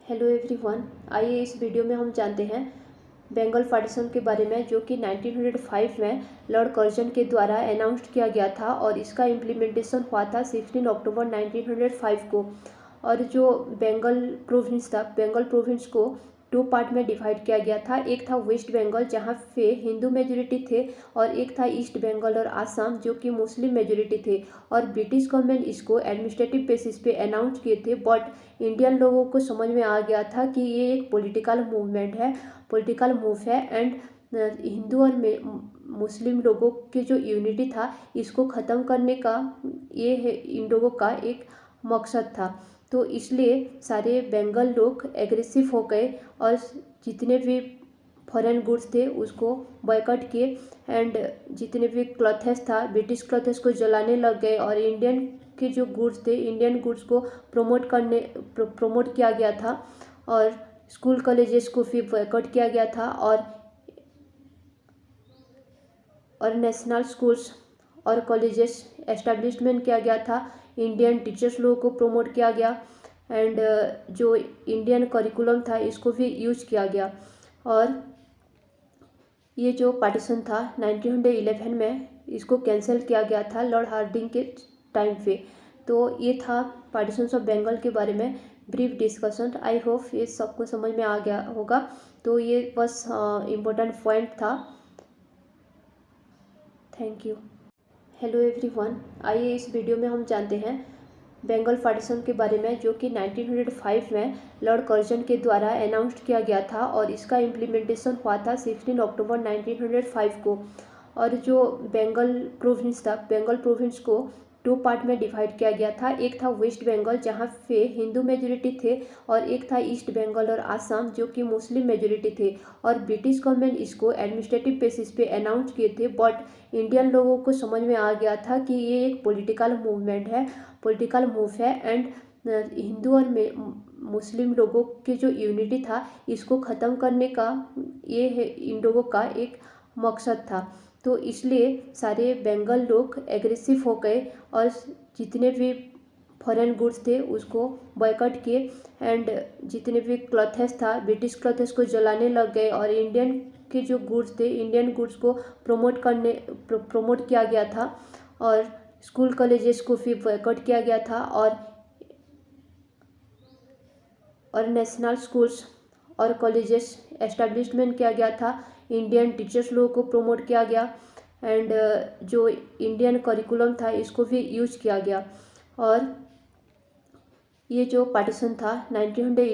Hello everyone, आइए इस video में हम जानते हैं बंगाल पार्टीशन के बारे में, जो कि 1905 में लॉर्ड कर्जन के द्वारा अनाउंस्ड किया गया था और इसका इम्प्लीमेंटेशन हुआ था 16 अक्टूबर 1905 को। और जो बंगाल प्रोविंस था, बंगाल प्रोविंस को दो पार्ट में डिवाइड किया गया था। एक था वेस्ट बंगाल, जहाँ पे हिंदू मेजोरिटी थे, और एक था ईस्ट बंगाल और आसाम, जो कि मुस्लिम मेजोरिटी थे। और ब्रिटिश गवर्नमेंट इसको एडमिनिस्ट्रेटिव बेसिस पे अनाउंस किए थे, बट इंडियन लोगों को समझ में आ गया था कि ये एक पॉलिटिकल मूवमेंट है, पॉलिटिकल मूव है, एंड हिंदू और मुस्लिम लोगों की जो यूनिटी था, इसको ख़त्म करने का ये है इन लोगों का एक मकसद था। तो इसलिए सारे बंगाल लोग एग्रेसिव हो गए और जितने भी फॉरेन गुड्स थे उसको बॉयकॉट किए, एंड जितने भी क्लॉथेस था, ब्रिटिश क्लॉथेस को जलाने लग गए, और इंडियन के जो गुड्स थे, इंडियन गुड्स को प्रमोट किया गया था, और स्कूल कॉलेजेस को फिर बॉयकॉट किया गया था, और नेशनल स्कूल्स और कॉलेजेस एस्टेब्लिशमेंट किया गया था। इंडियन टीचर्स लोगों को प्रमोट किया गया, एंड जो इंडियन करिकुलम था इसको भी यूज किया गया। और ये जो पार्टीशन था 1911 में, इसको कैंसिल किया गया था लॉर्ड हार्डिंग के टाइम पे। तो ये था पार्टीशन ऑफ बंगाल के बारे में ब्रीफ डिस्कशन। आई होप ये सबको समझ में आ गया होगा। तो ये बस इम्पोर्टेंट पॉइंट था। Thank you. हेलो एवरीवन, आइए इस वीडियो में हम जानते हैं बंगाल पार्टीशन के बारे में, जो कि 1905 में लॉर्ड कर्जन के द्वारा अनाउंस्ड किया गया था और इसका इम्प्लीमेंटेशन हुआ था 16 अक्टूबर 1905 को। और जो बंगाल प्रोविंस था, बंगाल प्रोविंस को दो पार्ट में डिवाइड किया गया था। एक था वेस्ट बंगाल, जहाँ पे हिंदू मेजोरिटी थे, और एक था ईस्ट बंगाल और आसाम, जो कि मुस्लिम मेजोरिटी थे। और ब्रिटिश गवर्नमेंट इसको एडमिनिस्ट्रेटिव बेसिस पे अनाउंस किए थे, बट इंडियन लोगों को समझ में आ गया था कि ये एक पॉलिटिकल मूवमेंट है, पॉलिटिकल मूव है, एंड हिंदू और मुस्लिम लोगों की जो यूनिटी था, इसको ख़त्म करने का ये है इन लोगों का एक मकसद था। तो इसलिए सारे बंगाल लोग एग्रेसिव हो गए और जितने भी फॉरेन गुड्स थे उसको बॉयकॉट किए, एंड जितने भी क्लॉथेस था, ब्रिटिश क्लॉथेस को जलाने लग गए, और इंडियन के जो गुड्स थे, इंडियन गुड्स को प्रमोट किया गया था, और स्कूल कॉलेजेस को फिर बॉयकॉट किया गया था, और नेशनल स्कूल्स और कॉलेजेस एस्टेब्लिशमेंट किया गया था। इंडियन टीचर्स लोगों को प्रमोट किया गया, एंड जो इंडियन करिकुलम था इसको भी यूज किया गया। और ये जो पार्टीशन था 1911